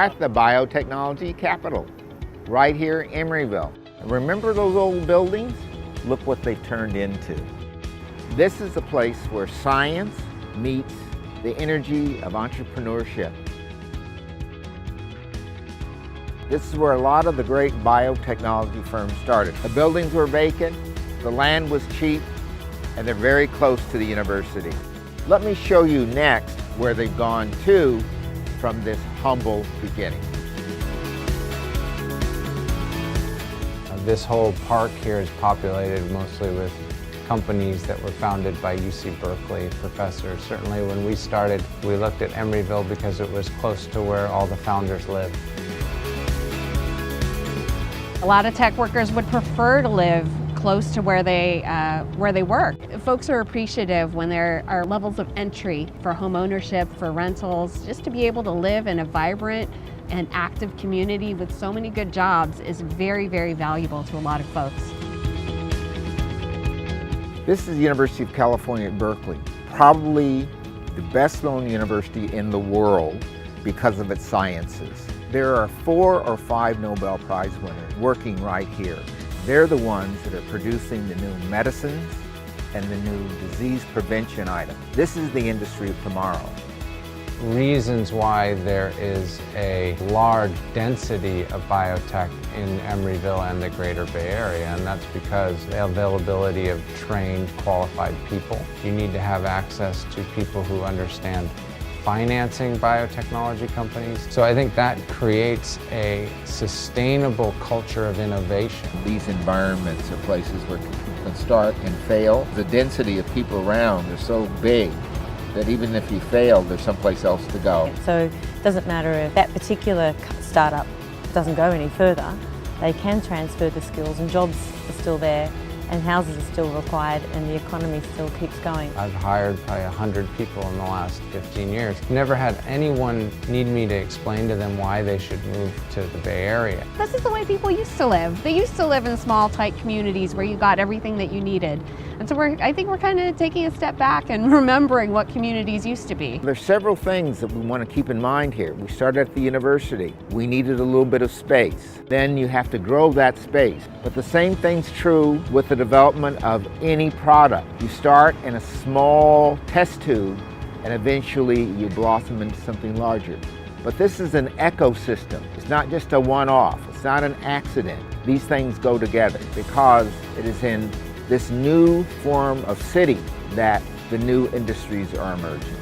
at the biotechnology capital, right here in Emeryville. Remember those old buildings? Look what they've turned into. This is a place where science meets the energy of entrepreneurship. This is where a lot of the great biotechnology firms started. The buildings were vacant, the land was cheap, and they're very close to the university. Let me show you next where they've gone to from this humble beginning. This whole park here is populated mostly with companies that were founded by UC Berkeley professors. Certainly when we started, we looked at Emeryville because it was close to where all the founders lived. A lot of tech workers would prefer to live close to where they work. Folks are appreciative when there are levels of entry for home ownership, for rentals. Just to be able to live in a vibrant and active community with so many good jobs is very, very valuable to a lot of folks. This is the University of California at Berkeley, probably the best known university in the world because of its sciences. There are 4 or 5 Nobel Prize winners working right here. They're the ones that are producing the new medicines and the new disease prevention items. This is the industry of tomorrow. Reasons why there is a large density of biotech in Emeryville and the greater Bay Area, and that's because the availability of trained, qualified people. You need to have access to people who understand financing biotechnology companies. So I think that creates a sustainable culture of innovation. These environments are places where people can start and fail. The density of people around is so big that even if you fail, there's someplace else to go. So it doesn't matter if that particular startup doesn't go any further, they can transfer the skills and jobs are still there and houses are still required and the economy still keeps going. I've hired probably 100 people in the last 15 years. Never had anyone need me to explain to them why they should move to the Bay Area. This is the way people used to live. They used to live in small, tight communities where you got everything that you needed. And so I think we're kind of taking a step back and remembering what communities used to be. There's several things that we want to keep in mind here. We started at the university. We needed a little bit of space. Then you have to grow that space. But the same thing's true with the development of any product. You start in a small test tube and eventually you blossom into something larger. But this is an ecosystem. It's not just a one-off. It's not an accident. These things go together because it is in this new form of city that the new industries are emerging.